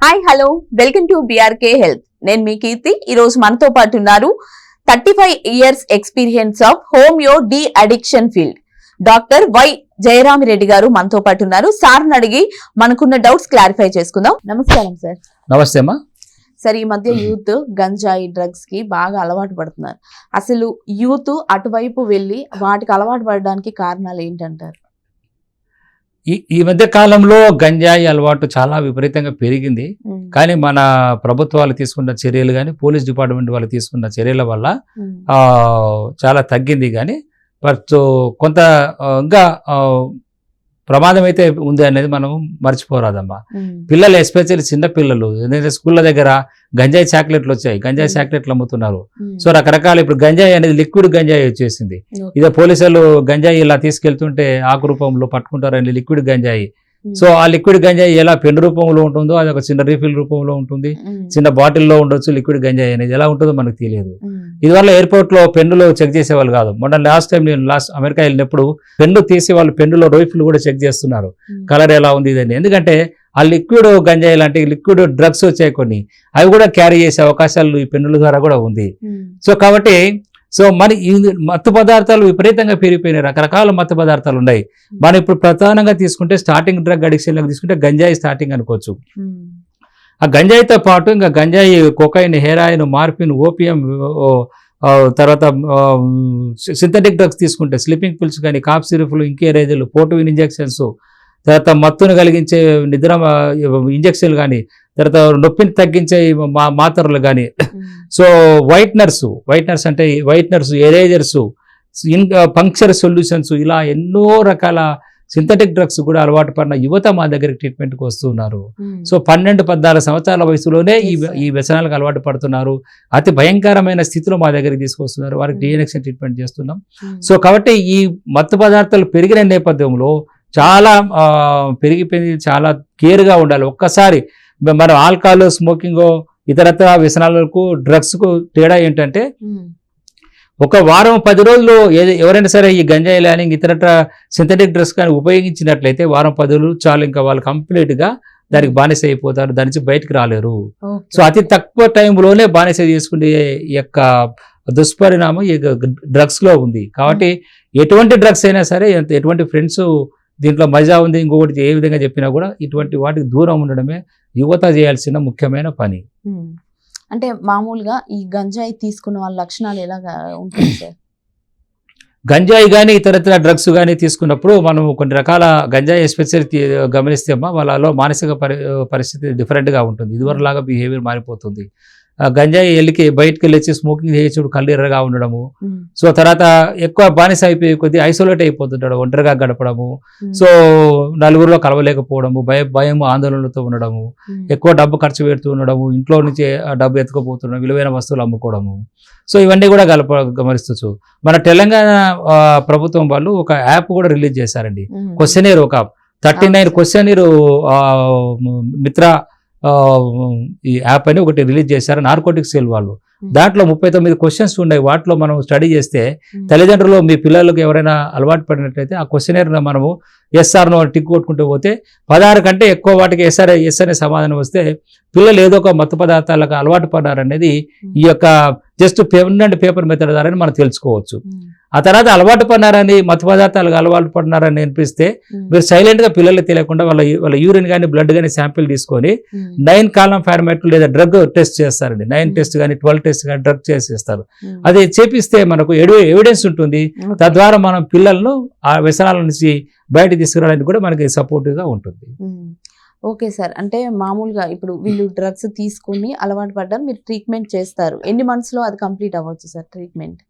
Hi hello welcome to BRK health. నేను మీ కీర్తి. ఈ రోజు మనతో పాటు ఉన్నారు 35 years experience of homeo de addiction field doctor why Jayaramireddy గారు మనతో పాటు ఉన్నారు. సార్ని అడిగి మనకున్న డౌట్స్ క్లారిఫై చేసుకుందాం. నమస్కారం సార్. నమస్తే అమ్మా. సార్, ఈ మధ్య యూత్ గంజాయి డ్రగ్స్ కి బాగా అలవాటు పడుతున్నారు. అసలు యూత్ అటువైపు వెళ్ళి వాటికి అలవాటు పడడానికి కారణాలు ఏంటంటారు? ఈ మధ్య కాలంలో గంజాయి అలవాటు చాలా విపరీతంగా పెరిగింది. కానీ మన ప్రభుత్వాలు తీసుకున్న చర్యలు కానీ పోలీస్ డిపార్ట్మెంట్ వాళ్ళు తీసుకున్న చర్యల వల్ల చాలా తగ్గింది. కానీ బట్ కొంత ఇంకా ప్రమాదం అయితే ఉంది అనేది మనం మర్చిపోరాదమ్మా. పిల్లలు ఎస్పెషల్లీ చిన్న పిల్లలు ఎందుకంటే స్కూళ్ళ దగ్గర గంజాయి చాక్లెట్లు వచ్చాయి, గంజాయి చాక్లెట్లు అమ్ముతున్నారు. సో రకరకాల ఇప్పుడు గంజాయి అనేది లిక్విడ్ గంజాయి వచ్చేసింది. ఇదే పోలీసులు గంజాయి ఇలా తీసుకెళ్తుంటే ఆకు రూపంలో పట్టుకుంటారని లిక్విడ్ గంజాయి. సో ఆ లిక్విడ్ గంజాయి ఎలా పెన్ రూపంలో ఉంటుందో అది ఒక చిన్న రీఫిల్ రూపంలో ఉంటుంది, చిన్న బాటిల్లో ఉండొచ్చు. లిక్విడ్ గంజాయి అనేది ఎలా ఉంటుందో మనకు తెలియదు. ఇదివల్ల ఎయిర్పోర్ట్ లో పెన్నులు చెక్ చేసేవాళ్ళు కాదు. మొన్న లాస్ట్ టైం నేను అమెరికా వెళ్ళినప్పుడు పెన్ను తీసి వాళ్ళు పెన్నులో రీఫిల్ కూడా చెక్ చేస్తున్నారు, కలర్ ఎలా ఉంది ఇదని. ఎందుకంటే ఆ లిక్విడ్ గంజాయి లాంటి లిక్విడ్ డ్రగ్స్ వచ్చాయి కొన్ని, అవి కూడా క్యారీ చేసే అవకాశాలు ఈ పెన్నుల ద్వారా కూడా ఉంది. సో కాబట్టి మరి ఈ మత్తు పదార్థాలు విపరీతంగా పెరిగిపోయినాయి. రకరకాల మత్తు పదార్థాలు ఉన్నాయి. మనం ఇప్పుడు ప్రధానంగా తీసుకుంటే స్టార్టింగ్ డ్రగ్ అడిక్షన్ తీసుకుంటే గంజాయి స్టార్టింగ్ అనుకోవచ్చు. ఆ గంజాయితో పాటు ఇంకా గంజాయి, కొకైన్, హెరాయిన్, మార్ఫిన్, ఓపియం, తర్వాత సింథటిక్ డ్రగ్స్ తీసుకుంటే స్లీపింగ్ పిల్స్ కానీ, కాఫ్ సిరప్లు, ఇంకేరేజీలు, పోర్టోవిన్ ఇంజెక్షన్స్, తర్వాత మత్తును కలిగించే నిద్ర ఇంజెక్షన్లు కానీ, తర్వాత నొప్పిని తగ్గించే మాత్రలు కానీ, సో వైట్నర్స్ అంటే వైట్నర్స్, ఎరేజర్స్, పంక్చర్ సొల్యూషన్స్, ఇలా ఎన్నో రకాల సింథటిక్ డ్రగ్స్ కూడా అలవాటు పడిన యువత మా దగ్గరికి ట్రీట్మెంట్కి వస్తున్నారు. సో 12-14 సంవత్సరాల వయసులోనే ఈ వ్యసనాలకు అలవాటు పడుతున్నారు. అతి భయంకరమైన స్థితిలో మా దగ్గరికి తీసుకొస్తున్నారు. వారికి డిఎన్ఎక్షన్ ట్రీట్మెంట్ చేస్తున్నాం. సో కాబట్టి ఈ మత్తు పదార్థాలు పెరిగిన నేపథ్యంలో చాలా పెరిగిపోయింది. చాలా కేర్గా ఉండాలి. ఒక్కసారి మనం ఆల్కహాల్, స్మోకింగ్, ఇతరత్ర వ్యసనాలకు డ్రగ్స్కు తేడా ఏంటంటే ఒక వారం 10 రోజులు ఎవరైనా సరే ఈ గంజాయి కానీ ఇతరత్ర సింథటిక్ డ్రగ్స్ కానీ ఉపయోగించినట్లయితే వారం 10 రోజులు చాలు, ఇంకా వాళ్ళు కంప్లీట్గా దానికి బానిస అయిపోతారు, దాని నుంచి బయటకు రాలేరు. సో అతి తక్కువ టైంలోనే బానిస చేసుకునే యొక్క దుష్పరిణామం ఈ డ్రగ్స్లో ఉంది. కాబట్టి ఎటువంటి డ్రగ్స్ అయినా సరే, ఎటువంటి ఫ్రెండ్స్ దీంట్లో మజా ఉంది ఇంకొకటి ఏ విధంగా చెప్పినా కూడా ఇటువంటి వాటికి దూరం ఉండడమే యువత చేయాల్సిన ముఖ్యమైన పని. అంటే మామూలుగా ఈ గంజాయి తీసుకున్న వాళ్ళ లక్షణాలు ఎలాగా ఉంటాయి సార్? గంజాయి కానీ ఇతరత్ర డ్రగ్స్ కానీ తీసుకున్నప్పుడు మనం కొన్ని రకాల గంజాయి ఎస్పెషల్ గమనిస్తే వాళ్ళలో మానసిక పరిస్థితి డిఫరెంట్గా ఉంటుంది. ఇదివరలాగా బిహేవియర్ మారిపోతుంది. గంజాయి బయటకు వెళ్ళి స్మోకింగ్ చేసేప్పుడు కళ్ళు ఎర్రగా ఉండడము, సో తర్వాత ఎక్కువ బానిస అయిపోయి కొద్దిగా ఐసోలేట్ అయిపోతుంటాడు, ఒంటరిగా గడపడము, సో నలుగురిలో కలవలేకపోవడము, భయం ఆందోళనలతో ఉండడము, ఎక్కువ డబ్బు ఖర్చు పెడుతూ ఉండడము, ఇంట్లో నుంచి డబ్బు ఎత్తుకుపోతుండడం, విలువైన వస్తువులు అమ్ముకోవడము. సో ఇవన్నీ కూడా గమనిస్తూ మన తెలంగాణ ప్రభుత్వం వాళ్ళు ఒక యాప్ కూడా రిలీజ్ చేశారండి. క్వశ్చనీర్, ఒక 39 క్వశ్చనీర్ మిత్ర ఈ యాప్ అని ఒకటి రిలీజ్ చేశారు నార్కోటిక్స్ సెల్ వాళ్ళు. దాంట్లో 39 క్వశ్చన్స్ ఉన్నాయి. వాటిలో మనం స్టడీ చేస్తే తల్లిదండ్రులు మీ పిల్లలకు ఎవరైనా అలవాటు పడినట్లయితే ఆ క్వశ్చనర్ మనము ఎస్ఆర్ నో టిక్ కొట్టుకుంటూ పోతే 16 కంటే ఎక్కువ వాటికి ఎస్ అనే సమాధానం వస్తే పిల్లలు ఏదో ఒక మత్తు పదార్థాలకు అలవాటు పడ్డారనేది ఈ యొక్క just pen and paper method ద్వారా మనం తెలుసుకోవచ్చు. ఆ తర్వాత అలవాటు పడినారని, మత్తు పదార్థాలకు అలవాటు పడినారని అనిపిస్తే మీరు సైలెంట్గా పిల్లలకు తెలియకుండా వాళ్ళ యూరిన్ కానీ బ్లడ్ కానీ శాంపిల్ తీసుకొని 9 కాలం ఫార్మాట్ లేదా డ్రగ్ టెస్ట్ చేస్తారండి. 9 టెస్ట్ కానీ 12 టెస్ట్ కానీ డ్రగ్ చేసేస్తారు. అది చేపిస్తే మనకు ఎవిడెన్స్ ఉంటుంది. తద్వారా మనం పిల్లలను ఆ వ్యసనాల నుంచి బయట తీసుకురావడానికి కూడా మనకి సపోర్టివ్గా ఉంటుంది. Okay sir. అంటే మామూలుగా ఇప్పుడు వీళ్ళు డ్రగ్స్ తీసుకుని అలవాటు పడ్డారు, మీరు ట్రీట్మెంట్ చేస్తారు. ఎన్ని మంత్స్ లో అది కంప్లీట్ అవ్వచ్చు సార్ ట్రీట్మెంట్?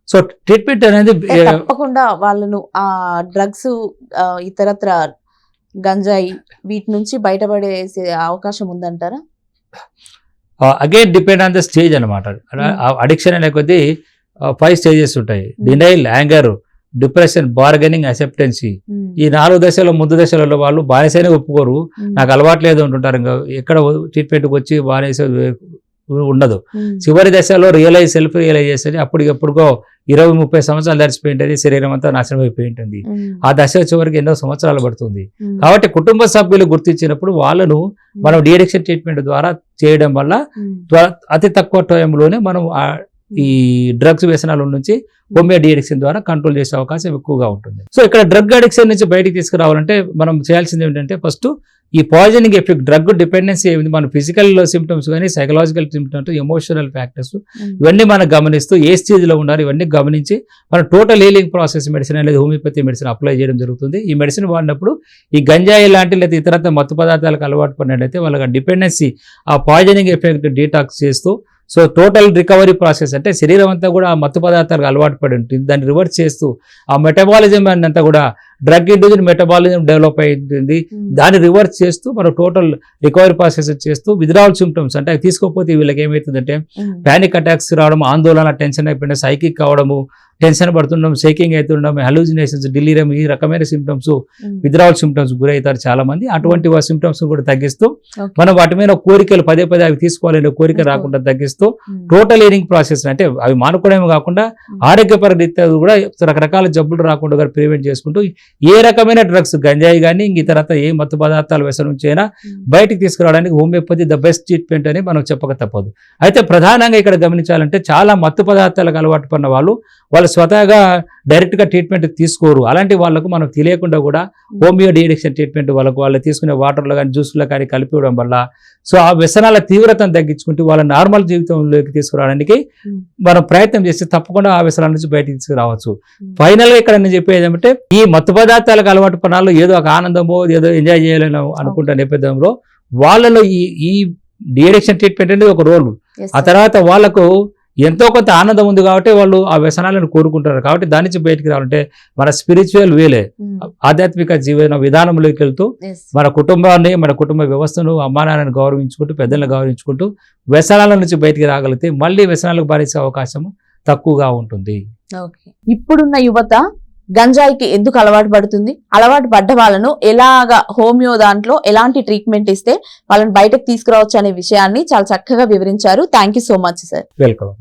సో ట్రీట్మెంట్ అనేది తప్పకుండా వాళ్ళను ఆ డ్రగ్స్, ఇతరత్ర గంజాయి వీటి నుంచి బయటపడేసే అవకాశం ఉందంటారా? Again depend on the stage అనమాట. అడిక్షన్ అనే కొద్దీ 5 స్టేజెస్ ఉంటాయి. Denial, anger, depression, bargaining, acceptance. ఈ 4 దశలో ముందు దశలలో వాళ్ళు బానిసైనా ఒప్పుకోరు, నాకు అలవాటు లేదు అంటుంటారు. ఇంకా ఎక్కడ ట్రీట్మెంట్కి వచ్చి బానిస ఉండదు. చివరి దశలో సెల్ఫ్ రియలైజేషన్ అప్పటికెప్పుడుకో 20-30 సంవత్సరాలు దర్చిపోయింటుంది, శరీరం అంతా నాశనం అయిపోయి ఉంటుంది. ఆ దశ చివరికి ఎన్నో సంవత్సరాలు పడుతుంది. కాబట్టి కుటుంబ సభ్యులు గుర్తించినప్పుడు వాళ్ళను మనం డీఅడిక్షన్ ట్రీట్మెంట్ ద్వారా చేయడం వల్ల అతి తక్కువ టైంలోనే మనం ఈ డ్రగ్స్ వ్యసనాల నుంచి హోమియో డీఅడిక్షన్ ద్వారా కంట్రోల్ చేసే అవకాశం ఎక్కువగా ఉంటుంది. సో ఇక్కడ డ్రగ్ అడిక్షన్ నుంచి బయటికి తీసుకురావాలంటే మనం చేయాల్సింది ఏంటంటే ఫస్ట్ ఈ పాయిజనింగ్ ఎఫెక్ట్, డ్రగ్ డిపెండెన్సీ ఏమిటి, మన ఫిజికల్ సిమ్టమ్స్ కానీ సైకలాజికల్ సిమ్టమ్స్, ఎమోషనల్ ఫ్యాక్టర్స్ ఇవన్నీ మనం గమనిస్తూ ఏ స్టేజ్లో ఉన్నారు ఇవన్నీ గమనించి మనం టోటల్ హీలింగ్ ప్రాసెస్ మెడిసిన్ అనేది హోమియోపతి మెడిసిన్ అప్లై చేయడం జరుగుతుంది. ఈ మెడిసిన్ వాడినప్పుడు ఈ గంజాయి లాంటి లేదా ఇతరత్ర మత్తు పదార్థాలకు అలవాటు పడినట్లయితే వాళ్ళకి డిపెండెన్సీ ఆ పాయిజనింగ్ ఎఫెక్ట్ డీటాక్స్ చేస్తూ సో టోటల్ రికవరీ ప్రాసెస్ అంటే శరీరం అంతా కూడా ఆ మత్తు పదార్థాలకు అలవాటు పడి ఉంటుంది, దాన్ని రివర్స్ చేస్తూ ఆ మెటబాలిజం అంతా కూడా డ్రగ్ ఇండ్యూస్డ్ మెటబాలిజం డెవలప్ అయింది, దాన్ని రివర్స్ చేస్తూ మనం టోటల్ రికవరీ ప్రాసెస్ చేస్తూ విత్డ్రావల్ సిమ్టమ్స్ అంటే తీసుకోకపోతే వీళ్ళకి ఏమవుతుందంటే పానిక్ అటాక్స్ రావడం, ఆందోళన, టెన్షన్ అయిపోయిన, సైకిక్ కావడము, టెన్షన్ పడుతుండడం, షేకింగ్ అవుతుండడం, హెలూజినేషన్స్, డిలీరియం, ఈ రకమైన సిమ్టమ్స్ విత్డ్రావల్ సిమ్టమ్స్ గురవుతారు చాలా మంది. అటువంటి సిమ్టమ్స్ కూడా తగ్గిస్తూ మనం వాటి మీద కోరికలు పదే అవి తీసుకోవాలనే కోరిక రాకుండా తగ్గిస్తూ టోటల్ హీలింగ్ ప్రాసెస్ అంటే అవి మానుకోవడమే కాకుండా ఆరోగ్యపర రీత్యా కూడా రకరకాల జబ్బులు రాకుండా ప్రివెంట్ చేసుకుంటూ ఏ రకమైన డ్రగ్స్ గంజాయి కానీ ఇంక తర్వాత ఏ మత్తు పదార్థాల వ్యసనం నుంచి అయినా బయటికి తీసుకురావడానికి హోమియోపతి ద బెస్ట్ ట్రీట్మెంట్ అని మనం చెప్పక తప్పదు. అయితే ప్రధానంగా ఇక్కడ గమనించాలంటే చాలా మత్తు పదార్థాలకు అలవాటు పడిన వాళ్ళు స్వతహాగా డైరెక్ట్గా ట్రీట్మెంట్ తీసుకోరు. అలాంటి వాళ్ళకు మనం తెలియకుండా కూడా హోమియో డీఅడిక్షన్ ట్రీట్మెంట్ వాళ్ళు తీసుకునే వాటర్లో కానీ జ్యూస్లో కానీ కలిపివ్వడం వల్ల సో ఆ వ్యసనాల తీవ్రతను తగ్గించుకుంటూ వాళ్ళ నార్మల్ జీవితంలోకి తీసుకురావడానికి మనం ప్రయత్నం చేస్తే తప్పకుండా ఆ వ్యసనాల నుంచి బయటకు తీసుకురావచ్చు. ఫైనల్గా ఇక్కడ నేను చెప్పేది ఏమంటే ఈ మత్తు పదార్థాలకు అలవాటు పడాలో ఏదో ఒక ఆనందమో ఏదో ఎంజాయ్ చేయాలని అనుకుంటున్న నేపథ్యంలో వాళ్ళలో ఈ డీఅడిక్షన్ ట్రీట్మెంట్ అనేది ఒక రోల్. ఆ తర్వాత వాళ్ళకు ఎంతో కొంత ఆనందం ఉంది కాబట్టి వాళ్ళు ఆ వ్యసనాలను కోరుకుంటారు. కాబట్టి దాని నుంచి బయటికి రావాలంటే మన స్పిరిచువల్ వేలే ఆధ్యాత్మిక జీవన విధానంలోకి వెళ్తూ మన కుటుంబాన్ని, మన కుటుంబ వ్యవస్థను, అమ్మానాన్నని గౌరవించుకుంటూ, పెద్దలను గౌరవించుకుంటూ వ్యసనాల నుంచి బయటికి రాగలిగితే మళ్ళీ వ్యసనాలకు బాధించే అవకాశం తక్కువగా ఉంటుంది. ఇప్పుడున్న యువత గంజాయికి ఎందుకు అలవాటు పడుతుంది, అలవాటు పడ్డ వాళ్ళను ఎలాగా హోమియో దాంట్లో ఎలాంటి ట్రీట్మెంట్ ఇస్తే వాళ్ళని బయటకు తీసుకురావచ్చు అనే విషయాన్ని చాలా చక్కగా వివరించారు. Thank you so much sir. Welcome.